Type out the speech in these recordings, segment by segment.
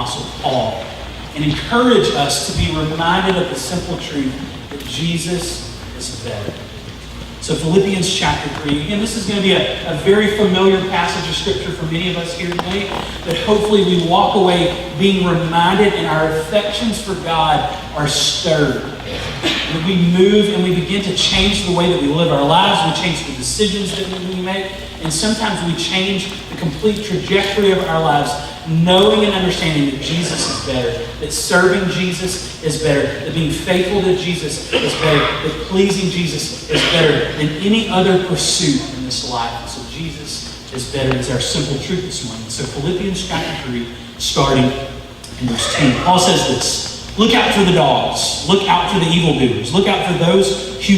Apostle Paul and encourage us to be reminded of the simple truth that Jesus is better. So Philippians chapter 3. Again, this is going to be a very familiar passage of Scripture for many of us here today. But hopefully we walk away being reminded and our affections for God are stirred. And we move and we begin to change the way that we live our lives. We change the decisions that we make. And sometimes we change the complete trajectory of our lives, knowing and understanding that Jesus is better, that serving Jesus is better, that being faithful to Jesus is better, that pleasing Jesus is better than any other pursuit in this life. And so Jesus is better is our simple truth this morning. So Philippians chapter 3, starting in verse 10. Paul says this: look out for the dogs, look out for the evildoers, look out for those who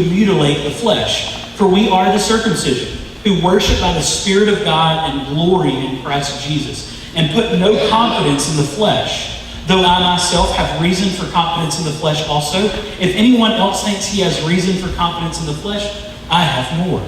mutilate the flesh. For we are the circumcision, who worship by the Spirit of God and glory in Christ Jesus, and put no confidence in the flesh, though I myself have reason for confidence in the flesh also. If anyone else thinks he has reason for confidence in the flesh, I have more.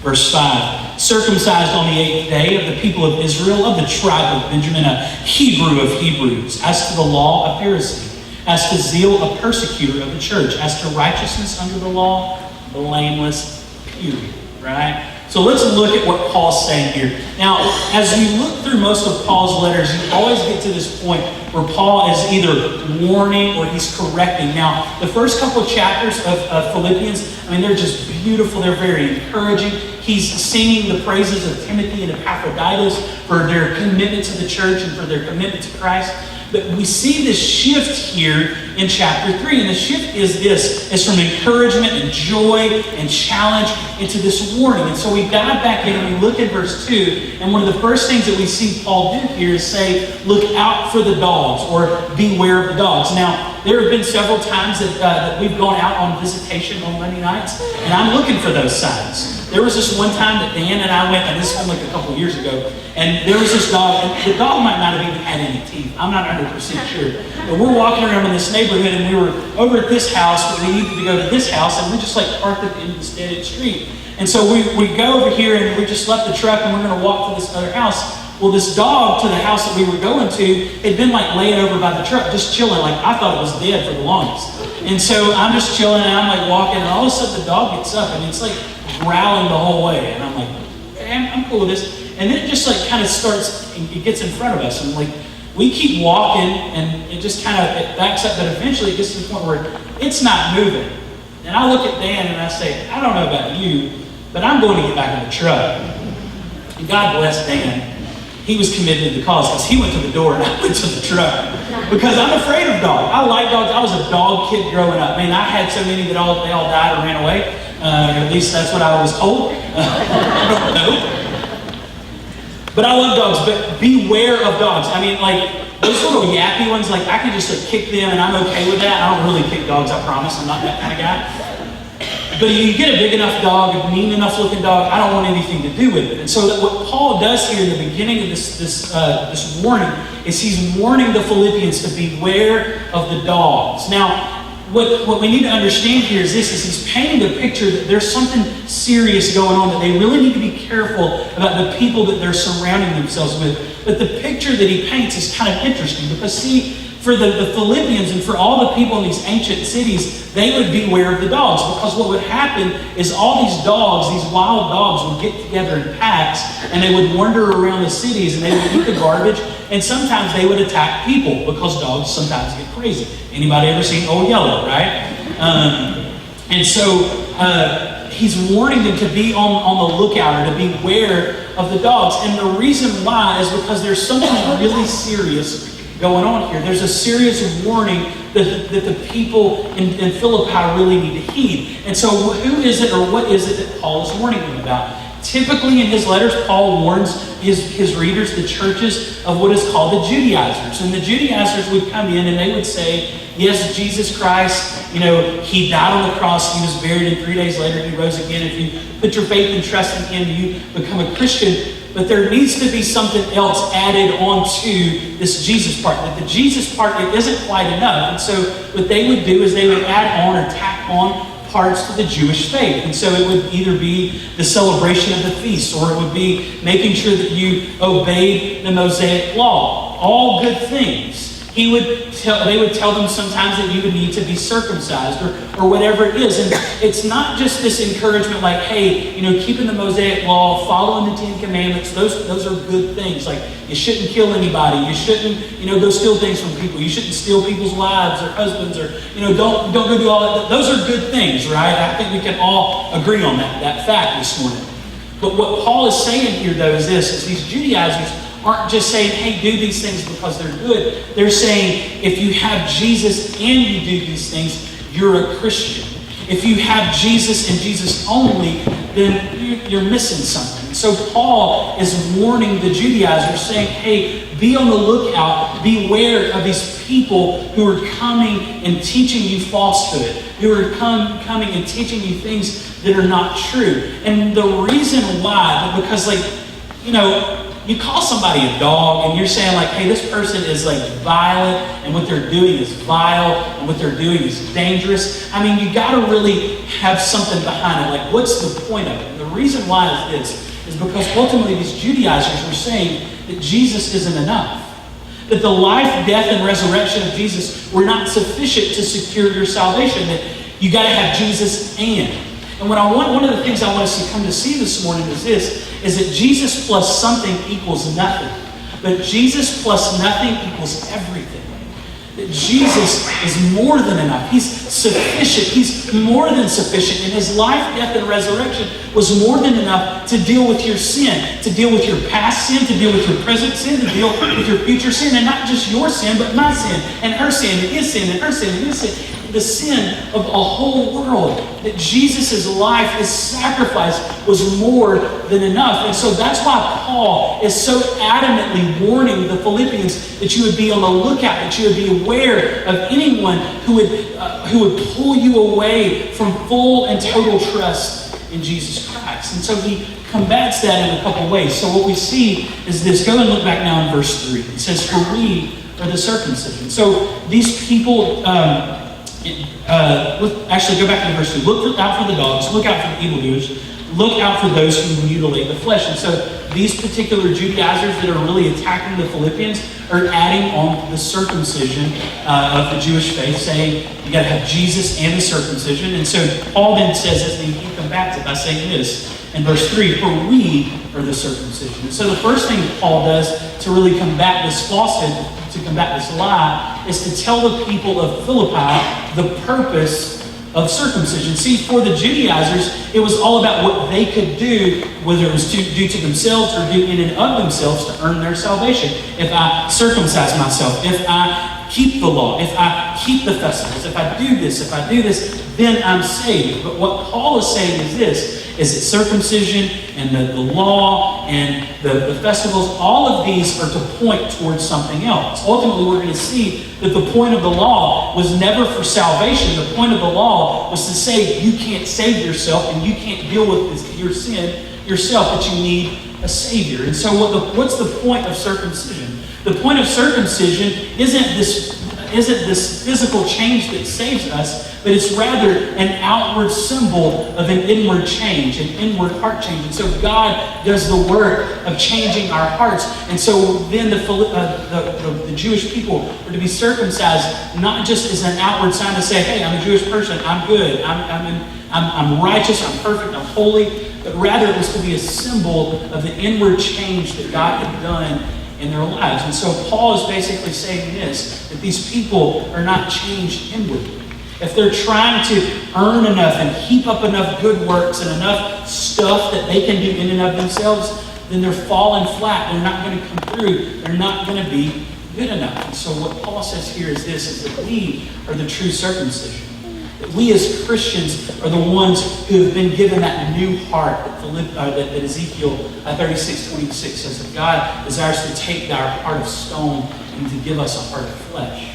Verse 5, circumcised on the 8th day of the people of Israel, of the tribe of Benjamin, a Hebrew of Hebrews, as to the law, a Pharisee, as to zeal, a persecutor of the church, as to righteousness under the law, blameless, period. Right? So let's look at what Paul's saying here. Now, as you look through most of Paul's letters, you always get to this point where Paul is either warning or he's correcting. Now, the first couple of chapters of Philippians, I mean, they're just beautiful. They're very encouraging. He's singing the praises of Timothy and Epaphroditus for their commitment to the church and for their commitment to Christ. But we see this shift here in chapter 3. And the shift is this. It's from encouragement and joy and challenge into this warning. And so we dive back in and we look at verse 2. And one of the first things that we see Paul do here is say, look out for the dogs, or beware of the dogs. Now, there have been several times that we've gone out on visitation on Monday nights. And I'm looking for those signs. There was this one time that Dan and I went, and this was like a couple of years ago, and there was this dog, and the dog might not have even had any teeth. I'm not 100% sure. But we're walking around in this neighborhood, and we were over at this house, but we needed to go to this house, and we just like parked at the end of this dead-end street. And so we go over here, and we just left the truck, and we're going to walk to this other house. Well, this dog to the house that we were going to had been like laying over by the truck, just chilling. Like I thought it was dead for the longest. And so I'm just chilling, and I'm like walking, and all of a sudden the dog gets up, and it's like growling the whole way. And I'm like, hey, I'm cool with this. And then it just like kind of starts, it gets in front of us. And like, we keep walking and it just kind of, it backs up, but eventually it gets to the point where it's not moving. And I look at Dan and I say, I don't know about you, but I'm going to get back in the truck. And God bless Dan. He was committed to the cause because he went to the door and I went to the truck. Because I'm afraid of dogs. I like dogs. I was a dog kid growing up. I mean, I had so many that they all died or ran away. At least that's what I was told. I don't know. But I love dogs, but beware of dogs. I mean, like, those little yappy ones, like, I can just like kick them and I'm okay with that. I don't really kick dogs, I promise. I'm not that kind of guy. But you get a big enough dog, a mean enough looking dog, I don't want anything to do with it. And so that what Paul does here in the beginning of this warning is he's warning the Philippians to beware of the dogs. Now, what we need to understand here is this, is he's painting a picture that there's something serious going on, that they really need to be careful about the people that they're surrounding themselves with. But the picture that he paints is kind of interesting because, see, for the Philippians and for all the people in these ancient cities, they would beware of the dogs, because what would happen is all these dogs, these wild dogs, would get together in packs and they would wander around the cities and they would eat the garbage, and sometimes they would attack people because dogs sometimes get crazy. Anybody ever seen Old Yeller, right? And so he's warning them to be on the lookout or to beware of the dogs. And the reason why is because there's something really serious going on here. There's a serious warning that the people in Philippi really need to heed. And so who is it, or what is it that Paul is warning them about? Typically in his letters, Paul warns his readers, the churches, of what is called the Judaizers. And the Judaizers would come in and they would say, yes, Jesus Christ, he died on the cross, he was buried, and 3 days later he rose again. If you put your faith and trust in him, you become a Christian. But there needs to be something else added onto this Jesus part. That the Jesus part, it isn't quite enough. And so what they would do is they would add on or tack on parts to the Jewish faith. And so it would either be the celebration of the feast, or it would be making sure that you obeyed the Mosaic law. all good things. They would tell them sometimes that you would need to be circumcised or whatever it is. And it's not just this encouragement like, hey, keeping the Mosaic law, following the Ten Commandments, those are good things. Like, you shouldn't kill anybody. You shouldn't, go steal things from people. You shouldn't steal people's wives or husbands or, don't go do all that. Those are good things, right? I think we can all agree on that fact this morning. But what Paul is saying here, though, is this, is these Judaizers aren't just saying, hey, do these things because they're good. They're saying, if you have Jesus and you do these things, you're a Christian. If you have Jesus and Jesus only, then you're missing something. So Paul is warning the Judaizers, saying, hey, be on the lookout, beware of these people who are coming and teaching you falsehood, who are coming and teaching you things that are not true. And the reason why, because you call somebody a dog and you're saying like, hey, this person is like violent and what they're doing is vile and what they're doing is dangerous. I mean, you got to really have something behind it. Like, what's the point of it? And the reason why is this, is because ultimately these Judaizers were saying that Jesus isn't enough. That the life, death, and resurrection of Jesus were not sufficient to secure your salvation. That you got to have Jesus and one of the things I want us to come to see this morning is this, is that Jesus plus something equals nothing. But Jesus plus nothing equals everything. That Jesus is more than enough. He's sufficient. He's more than sufficient. And his life, death, and resurrection was more than enough to deal with your sin, to deal with your past sin, to deal with your present sin, to deal with your future sin, and not just your sin, but my sin, and her sin, and his sin, and her sin, and his sin. The sin of a whole world. That Jesus' life, his sacrifice was more than enough. And so that's why Paul is so adamantly warning the Philippians that you would be on the lookout, that you would be aware of anyone who would pull you away from full and total trust in Jesus Christ. And so he combats that in a couple ways. So what we see is this. Go and look back now in verse 3. It says, for we are the circumcision. So these people... actually, go back to verse 2. Look out for the dogs. Look out for the evildoers. Look out for those who mutilate the flesh. And so these particular Judaizers that are really attacking the Philippians are adding on the circumcision of the Jewish faith, saying you got to have Jesus and the circumcision. And so Paul then says this, and he combats it by saying this in verse 3, for we are the circumcision. And so the first thing that Paul does to really combat this falsehood, to combat this lie, is to tell the people of Philippi the purpose of circumcision. See, for the Judaizers, it was all about what they could do, whether it was to do to themselves or do in and of themselves to earn their salvation. If I circumcise myself, if I keep the law, if I keep the festivals, if I do this, then I'm saved. But what Paul is saying is this, is that circumcision and the law and the festivals, all of these are to point towards something else. Ultimately, we're going to see that the point of the law was never for salvation. The point of the law was to say you can't save yourself and you can't deal with your sin yourself, that you need a Savior. And so what's the point of circumcision? The point of circumcision isn't this physical change that saves us, but it's rather an outward symbol of an inward change, an inward heart change. And so God does the work of changing our hearts. And so then the Jewish people were to be circumcised, not just as an outward sign to say, hey, I'm a Jewish person, I'm good, I'm righteous, I'm perfect, I'm holy, but rather it was to be a symbol of the inward change that God had done in their lives. And so Paul is basically saying this, that these people are not changed inwardly. If they're trying to earn enough and heap up enough good works and enough stuff that they can do in and of themselves, then they're falling flat. They're not going to come through. They're not going to be good enough. And so what Paul says here is this, is that we are the true circumcision. That we as Christians are the ones who have been given that new heart that Ezekiel 36:26 says that God desires to take our heart of stone and to give us a heart of flesh.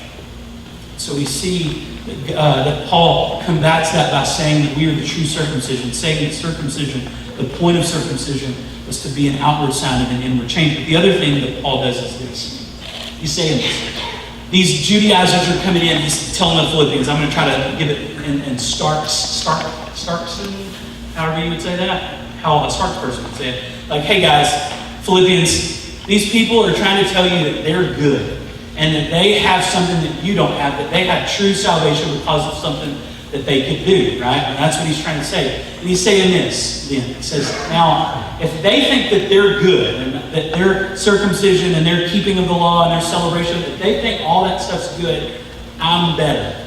So we see that Paul combats that by saying that we are the true circumcision, saying that circumcision, the point of circumcision, was to be an outward sign of an inward change. But the other thing that Paul does is this. He's saying this. These Judaizers are coming in, he's telling the Philippians, I'm going to try to give it in Starkson, however you would say that, how a Starks person would say it. Like, hey guys, Philippians, These people are trying to tell you that they're good and that they have something that you don't have, that they have true salvation because of something that they could do, right? And that's what he's trying to say. And he's saying this then. He says, now, if they think that they're good and that their circumcision and their keeping of the law and their celebration, if they think all that stuff's good, I'm better.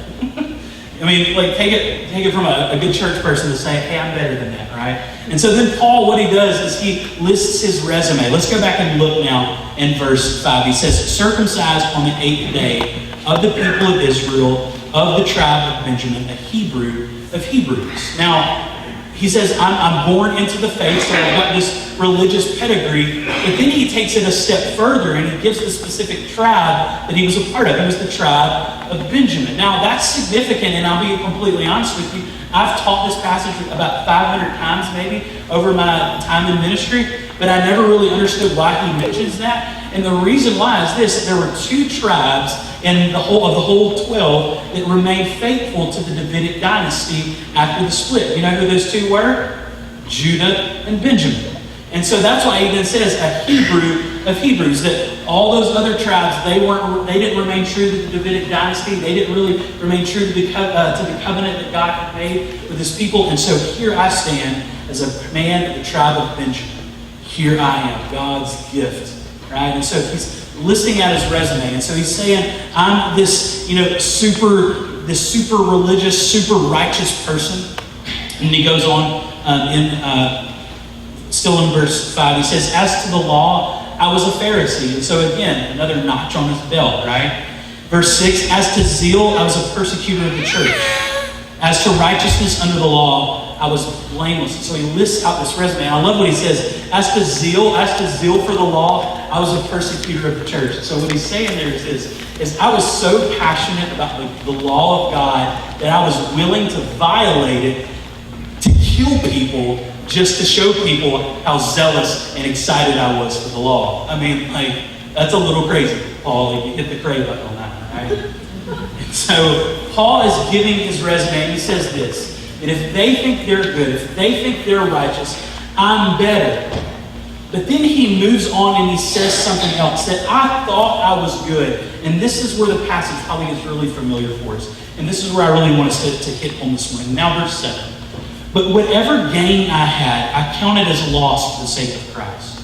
I mean, like, take it from a good church person to say, hey, I'm better than that, right? And so then Paul, what he does is he lists his resume. Let's go back and look now in verse 5. He says, circumcised on the 8th day of the people of Israel, of the tribe of Benjamin, a Hebrew of Hebrews. Now, he says, I'm born into the faith, so I've got this religious pedigree. But then he takes it a step further and he gives the specific tribe that he was a part of. It was the tribe of Benjamin. Now, that's significant, and I'll be completely honest with you. I've taught this passage about 500 times maybe over my time in ministry, but I never really understood why he mentions that. And the reason why is this: there were 2 tribes in the whole 12 that remained faithful to the Davidic dynasty after the split. You know who those 2 were? Judah and Benjamin. And so that's why he then says a Hebrew of Hebrews, that all those other tribes, they didn't remain true to the Davidic dynasty. They didn't really remain true to the covenant that God had made with his people. And so here I stand as a man of the tribe of Benjamin. Here I am, God's gift. Right? And so he's listing out his resume. And so he's saying, I'm this, super religious, super righteous person. And he goes on still in verse 5, he says, as to the law, I was a Pharisee. And so again, another notch on his belt, right? Verse 6, as to zeal, I was a persecutor of the church. As to righteousness under the law, I was blameless. And so he lists out this resume. And I love what he says. As to zeal for the law, I was a persecutor of the church. So what he's saying there is I was so passionate about the law of God that I was willing to violate it, to kill people, just to show people how zealous and excited I was for the law. I mean, that's a little crazy, Paul. You hit the cray button on that one, right? And so Paul is giving his resume, and he says this, that if they think they're good, if they think they're righteous, I'm better. But then he moves on and he says something else, that I thought I was good. And this is where the passage probably is really familiar for us. And this is where I really want us to hit on this morning. Now verse 7. But whatever gain I had, I counted as loss for the sake of Christ.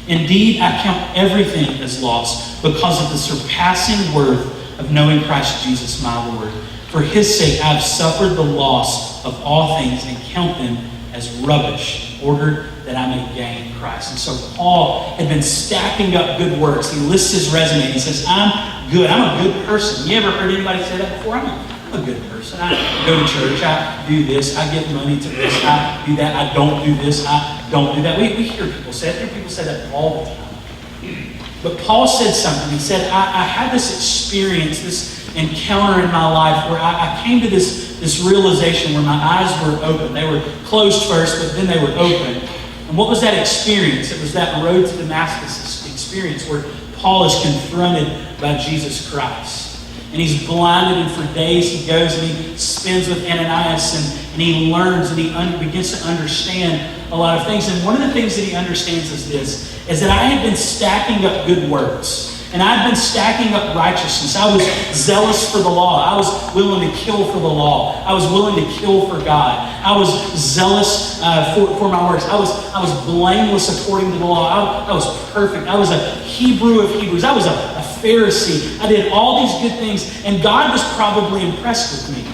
Indeed, I count everything as loss because of the surpassing worth of knowing Christ Jesus my Lord. For his sake, I have suffered the loss of all things and count them as rubbish, in order that I may gain Christ. And so Paul had been stacking up good works. He lists his resume. He says, I'm good. I'm a good person. You ever heard anybody say that before? I'm a good person. I go to church. I do this. I give money to this. I do that. I don't do this. I don't do that. We hear people say that. People say that all the time. But Paul said something. He said, I had this experience, this encounter in my life where I came to this realization where my eyes were open. They were closed first, but then they were open. And what was that experience? It was that road to Damascus experience where Paul is confronted by Jesus Christ. And he's blinded, and for days he goes and he spends with Ananias, and he learns and he begins to understand a lot of things. And one of the things that he understands is this, is that I had been stacking up good works. And I'd been stacking up righteousness. I was zealous for the law. I was willing to kill for the law. I was willing to kill for God. I was zealous for my works. I was blameless according to the law. I was perfect. I was a Hebrew of Hebrews. I was a Pharisee. I did all these good things, and God was probably impressed with me.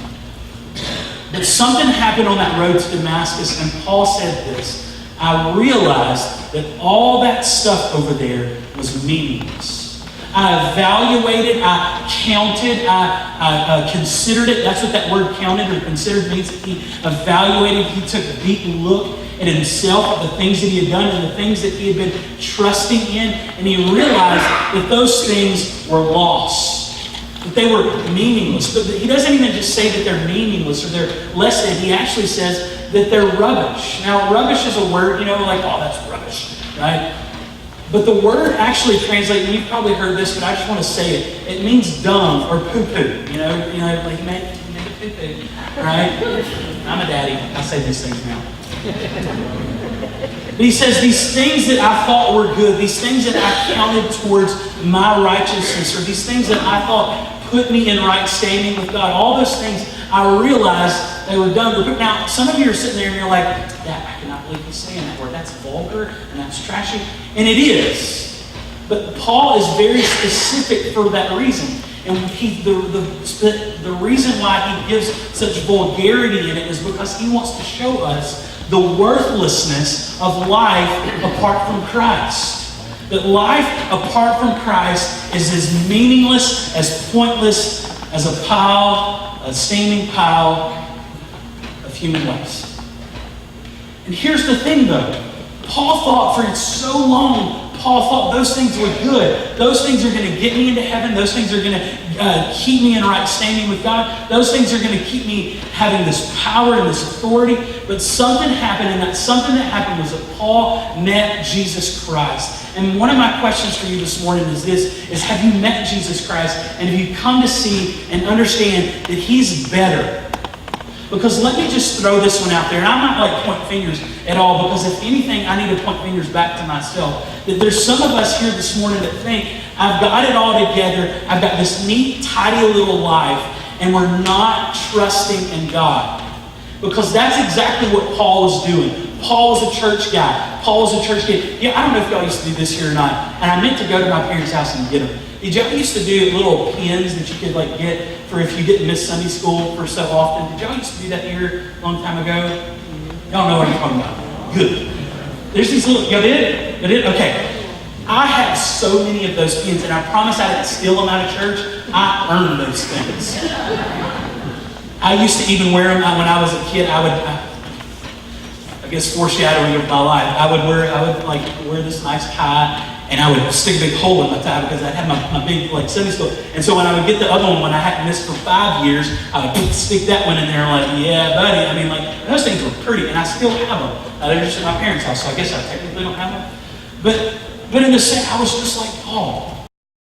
But something happened on that road to Damascus, and Paul said this. I realized that all that stuff over there was meaningless. I evaluated, I counted, I considered it. That's what that word counted or considered means. He evaluated, he took a deep look at himself, at the things that he had done and the things that he had been trusting in. And he realized that those things were lost, that they were meaningless. But he doesn't even just say that they're meaningless or they're less than. He actually says that they're rubbish. Now, rubbish is a word, like, oh, that's rubbish, right? But the word actually translates, and you've probably heard this, but I just want to say it. It means dung or poo-poo. Like you make a poo-poo, right? I'm a daddy. I say these things now. But he says, these things that I thought were good, these things that I counted towards my righteousness, or these things that I thought put me in right standing with God, all those things, I realized they were done. Now, some of you are sitting there and you're like, Dad, I cannot believe he's saying that word. That's vulgar and that's trashy. And it is. But Paul is very specific for that reason. And the reason why he gives such vulgarity in it is because he wants to show us the worthlessness of life apart from Christ. That life apart from Christ is as meaningless, as pointless as a steaming pile of human waste. And here's the thing though. Paul thought for so long, Paul thought those things were good. Those things are going to get me into heaven. Those things are going to keep me in right standing with God. Those things are going to keep me having this power and this authority. But something happened, and that something that happened was that Paul met Jesus Christ. And one of my questions for you this morning is this, is have you met Jesus Christ? And have you come to see and understand that he's better? Because let me just throw this one out there, and I'm not like point fingers at all, because if anything, I need to point fingers back to myself. That there's some of us here this morning that think, I've got it all together, I've got this neat, tidy little life, and we're not trusting in God. Because that's exactly what Paul was doing. Paul was a church guy. Paul was a church kid. Yeah, I don't know if y'all used to do this here or not, and I meant to go to my parents' house and get them. Did y'all used to do little pins that you could like get for if you didn't miss Sunday school for so often? Did y'all used to do that here a long time ago? Y'all know what I'm talking about. Good. There's these little, y'all did? Y'all did? Okay. I have so many of those pins, and I promise I didn't steal them out of church. I earned those things. I used to even wear them when I was a kid. I guess foreshadowing of my life. I would wear this nice tie, and I would stick a big hole in my tie because I had my big like Sunday school. And so when I would get the other one, when I hadn't missed for 5 years, I would stick that one in there like, yeah, buddy. I mean, like, those things were pretty, and I still have them. They're just at my parents' house, so I guess I technically don't have them. But in the same, I was just like Paul.